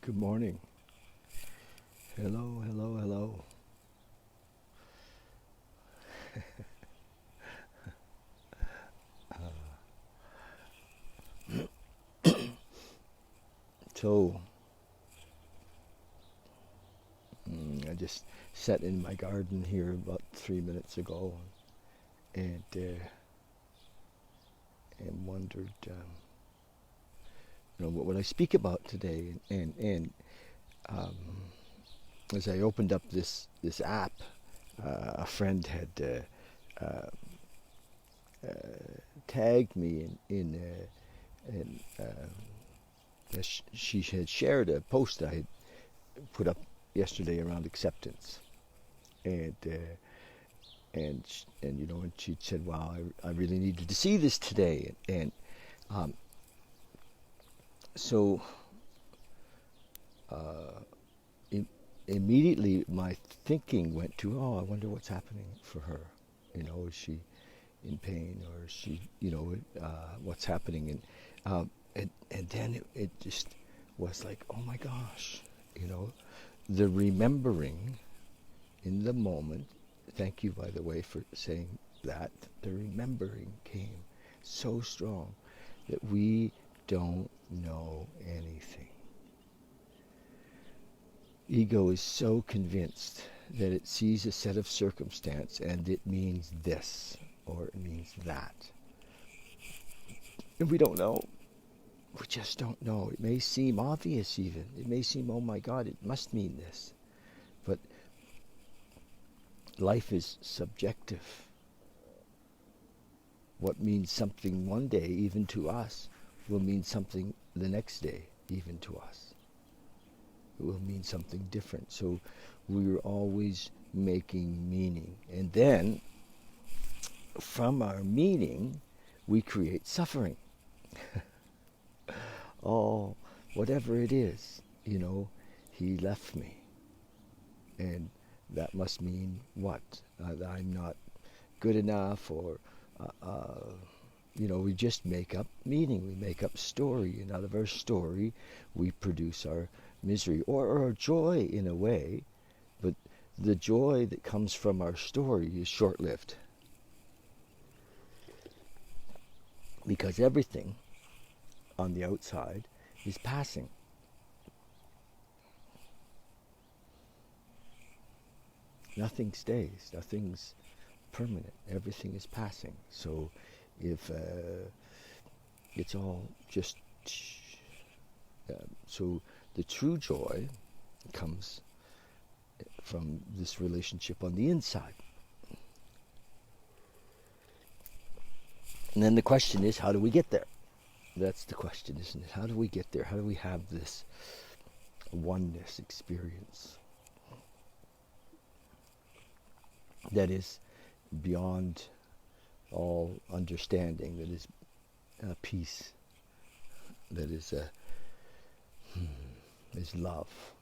Good morning. Hello, hello, hello. So, I just sat in my garden here about 3 minutes ago and wondered, what would I speak about today? And um, as I opened up this app, a friend had tagged me she had shared a post I had put up yesterday around acceptance, and and she said, "Wow, I really needed to see this today." And um, so uh, im- immediately my thinking went to, "Oh, I wonder what's happening for her. Is she in pain, or is she, what's happening?" And then it just was like, "Oh my gosh, you know, the remembering in the moment." Thank you, by the way, for saying that. The remembering came so strong that we don't know anything. Ego is so convinced that it sees a set of circumstance and it means this or it means that. And we don't know. We just don't know. It may seem obvious even. It may seem, oh my God, it must mean this. But life is subjective. What means something one day, even to us, will mean something the next day, even to us. It will mean something different. So we're always making meaning. And then, from our meaning, we create suffering. Oh, whatever it is, he left me. And that must mean what? That I'm not good enough, or we just make up meaning. We make up story, and out of our story, we produce our misery or our joy in a way. But the joy that comes from our story is short-lived, because everything on the outside is passing. Nothing stays. Nothing's permanent. Everything is passing. So if it's all just so the true joy comes from this relationship on the inside. And then the question is, how do we get there? That's the question, isn't it? How do we get there? How do we have this oneness experience that is beyond all understanding, that is peace, that is love?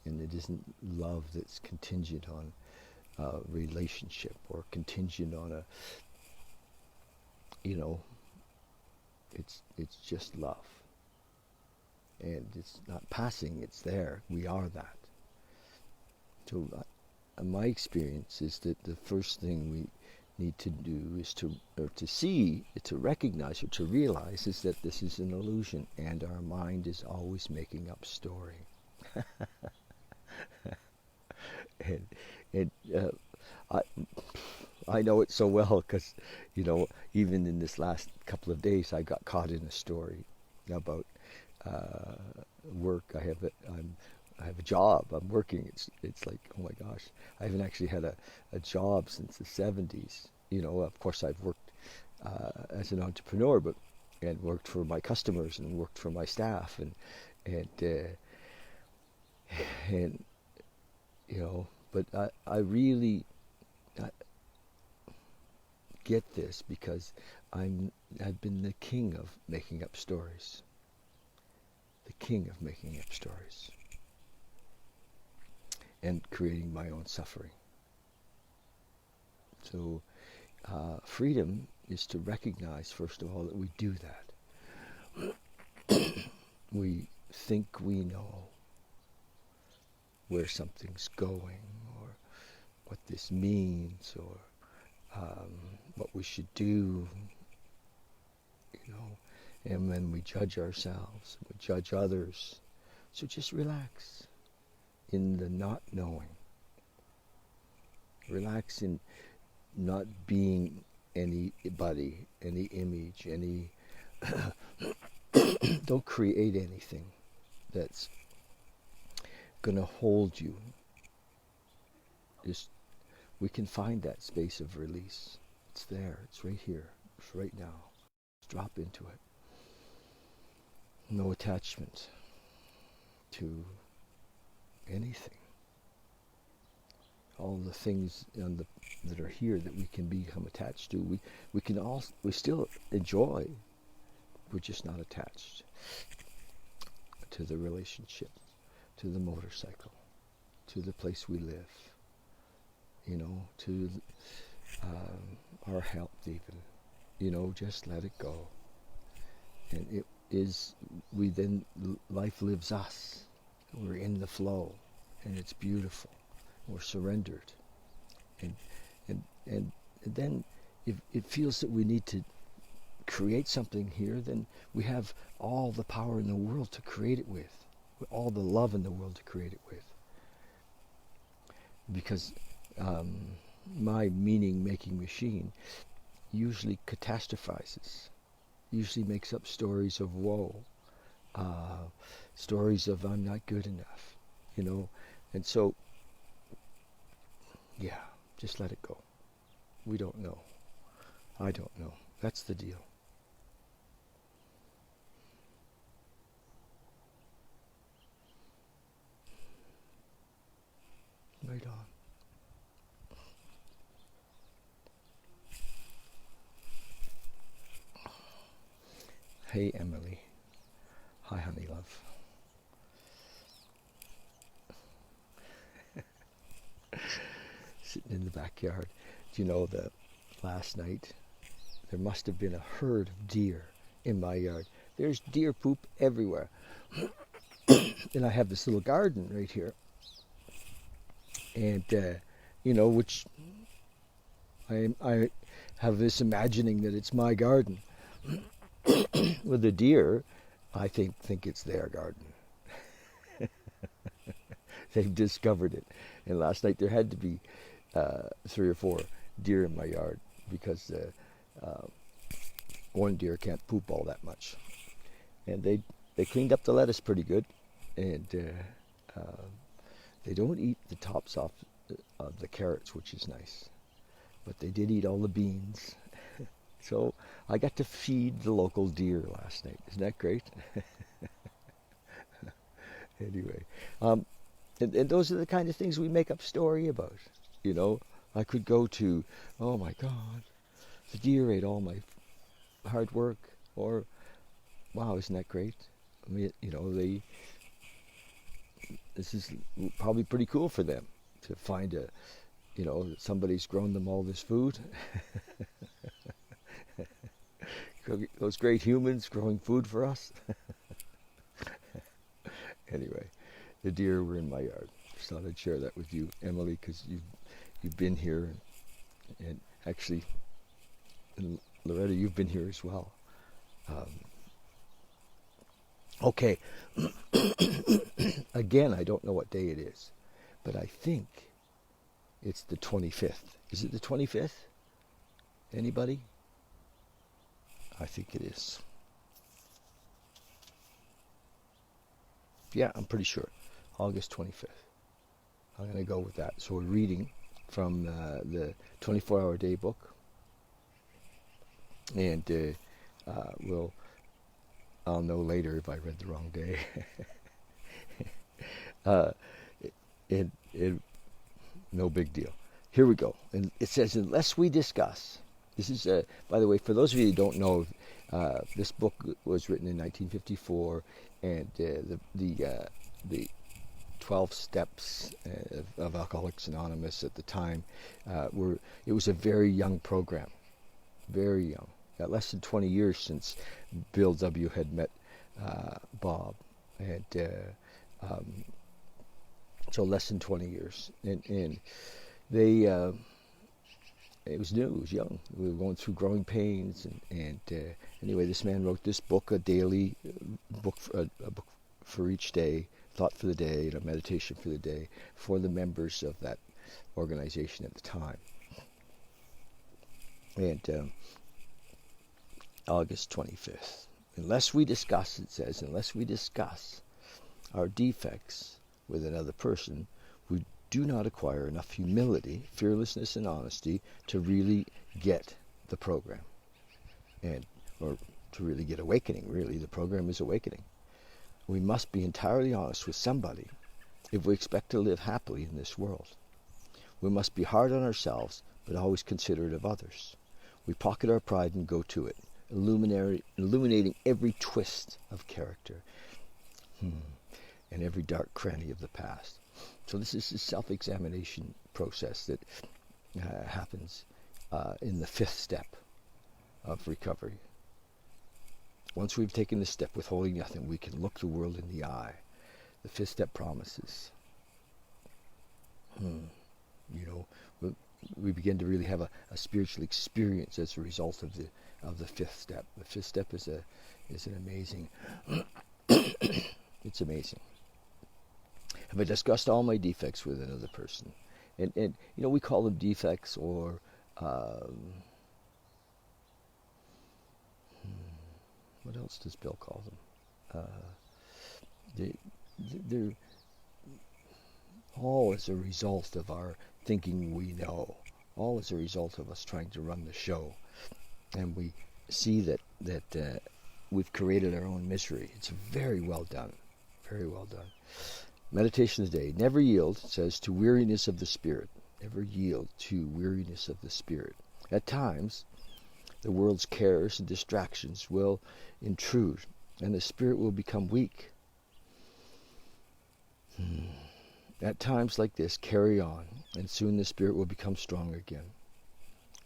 And it isn't love that's contingent on relationship or contingent on it's just love. And it's not passing, it's there. We are that. So my experience is that the first thing we need to do is to see, to recognize, or to realize is that this is an illusion, and our mind is always making up story. and and I I know it so well because even in this last couple of days I got caught in a story about uh, work. I have a job. I'm working. It's like, oh my gosh, I haven't actually had a job since the 70s. Of course I've worked as an entrepreneur, and worked for my customers and worked for my staff, and and but I really get this because I've been the king of making up stories. The king of making up stories and creating my own suffering. So freedom is to recognize, first of all, that we do that. We think we know where something's going, or what this means, or what we should do, and then we judge ourselves, we judge others. So just relax in the not knowing. Relax in not being anybody, any image, any... Don't create anything that's going to hold you. Just, we can find that space of release. It's there. It's right here. It's right now. Just drop into it. No attachment to anything. All the things that are here that we can become attached to, we still enjoy. We're just not attached to the relationship, to the motorcycle, to the place we live, to our health even. Just let it go. And it is, life lives us. We're in the flow, and it's beautiful. We're surrendered. And then if it feels that we need to create something here, then we have all the power in the world to create it with, all the love in the world to create it with. Because my meaning-making machine usually catastrophizes, usually makes up stories of woe, stories of I'm not good enough, and so, yeah, just let it go. We don't know. I don't know. That's the deal. Right on. Hey, Emily. Hi, honey love. Sitting in the backyard. Do you know that last night there must have been a herd of deer in my yard? There's deer poop everywhere. And I have this little garden right here. And, which I have this imagining that it's my garden. With the deer, I think it's their garden. They've discovered it. And last night there had to be 3 or 4 deer in my yard because one deer can't poop all that much. And they cleaned up the lettuce pretty good. And they don't eat the tops off of the carrots, which is nice. But they did eat all the beans. So I got to feed the local deer last night. Isn't that great? Anyway, and those are the kind of things we make up story about. I could go to, oh my God, the deer ate all my hard work, or, wow, isn't that great? I mean, this is probably pretty cool for them to find that somebody's grown them all this food. Those great humans growing food for us. Anyway, the deer were in my yard. Just thought I'd share that with you, Emily, because you've been here, and actually, and Loretta, you've been here as well. Okay. Again, I don't know what day it is, but I think it's the 25th. Is it the 25th? Anybody? I think it is. Yeah, I'm pretty sure. August 25th. I'm going to go with that. So we're reading from the 24-hour day book. And I'll know later if I read the wrong day. No big deal. Here we go. And it says, unless we discuss. This is, by the way, for those of you who don't know, this book was written in 1954, and the 12 steps of Alcoholics Anonymous at the time it was a very young program, very young. Got less than 20 years since Bill W. had met Bob And so less than 20 years. And they, it was new, it was young. We were going through growing pains. And anyway, this man wrote this book, a daily book, a book for each day, thought for the day, and a meditation for the day, for the members of that organization at the time. And August 25th. Unless we discuss, it says, unless we discuss our defects with another person, we do not acquire enough humility, fearlessness, and honesty to really get the program, or to really get awakening. Really, the program is awakening. We must be entirely honest with somebody if we expect to live happily in this world. We must be hard on ourselves, but always considerate of others. We pocket our pride and go to it, illuminating every twist of character and every dark cranny of the past. So this is a self-examination process that happens in the fifth step of recovery. Once we've taken this step, withholding nothing, we can look the world in the eye. The fifth step promises. We begin to really have a spiritual experience as a result of the fifth step. The fifth step is an amazing. It's amazing. Have I discussed all my defects with another person? And we call them defects, or what else does Bill call them? They're all as a result of our thinking we know. All as a result of us trying to run the show. And we see that we've created our own misery. It's very well done. Very well done. Meditation today. Never yield, it says, to weariness of the spirit. Never yield to weariness of the spirit. At times, the world's cares and distractions will intrude, and the spirit will become weak. At times like this, carry on, and soon the spirit will become strong again.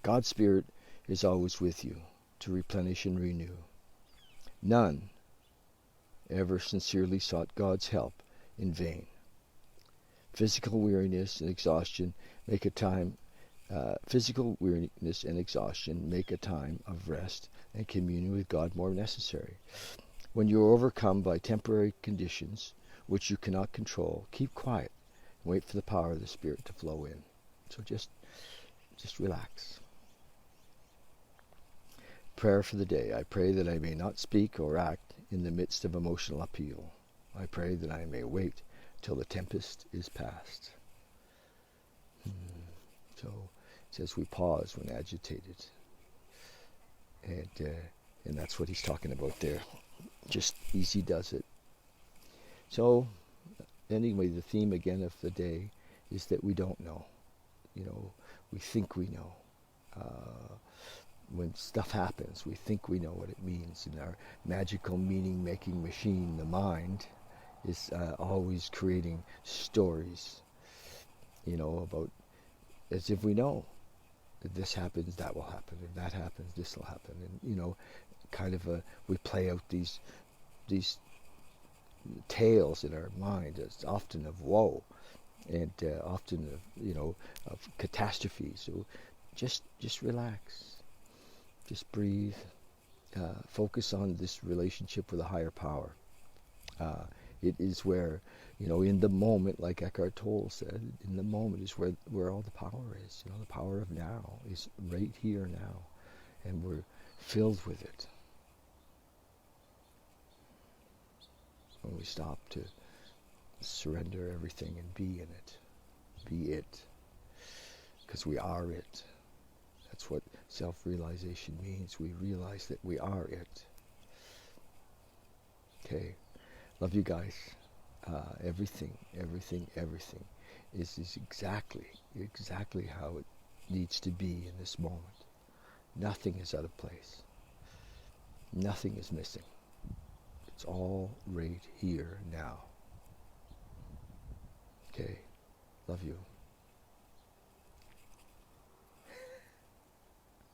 God's spirit is always with you to replenish and renew. None ever sincerely sought God's help in vain. Physical weariness and exhaustion make a time of rest and communion with God more necessary. When you are overcome by temporary conditions which you cannot control, keep quiet and wait for the power of the Spirit to flow in. So just relax. Prayer for the day. I pray that I may not speak or act in the midst of emotional upheaval. I pray that I may wait till the tempest is past. So it says we pause when agitated. And that's what he's talking about there. Just easy does it. So anyway, the theme again of the day is that we don't know. We think we know. When stuff happens, we think we know what it means. And our magical meaning-making machine, the mind, is always creating stories, about, as if we know that this happens, that will happen, and that happens, this will happen, and we play out these tales in our mind. It's often of woe, and often of catastrophes. So just relax. Just breathe. Focus on this relationship with a higher power. It is where, in the moment, like Eckhart Tolle said, in the moment is where all the power is. The power of now is right here now, and we're filled with it. When we stop to surrender everything and be in it, be it, because we are it. That's what self-realization means. We realize that we are it. Okay. Love you guys. Everything is exactly how it needs to be in this moment. Nothing is out of place. Nothing is missing. It's all right here now. Okay. Love you.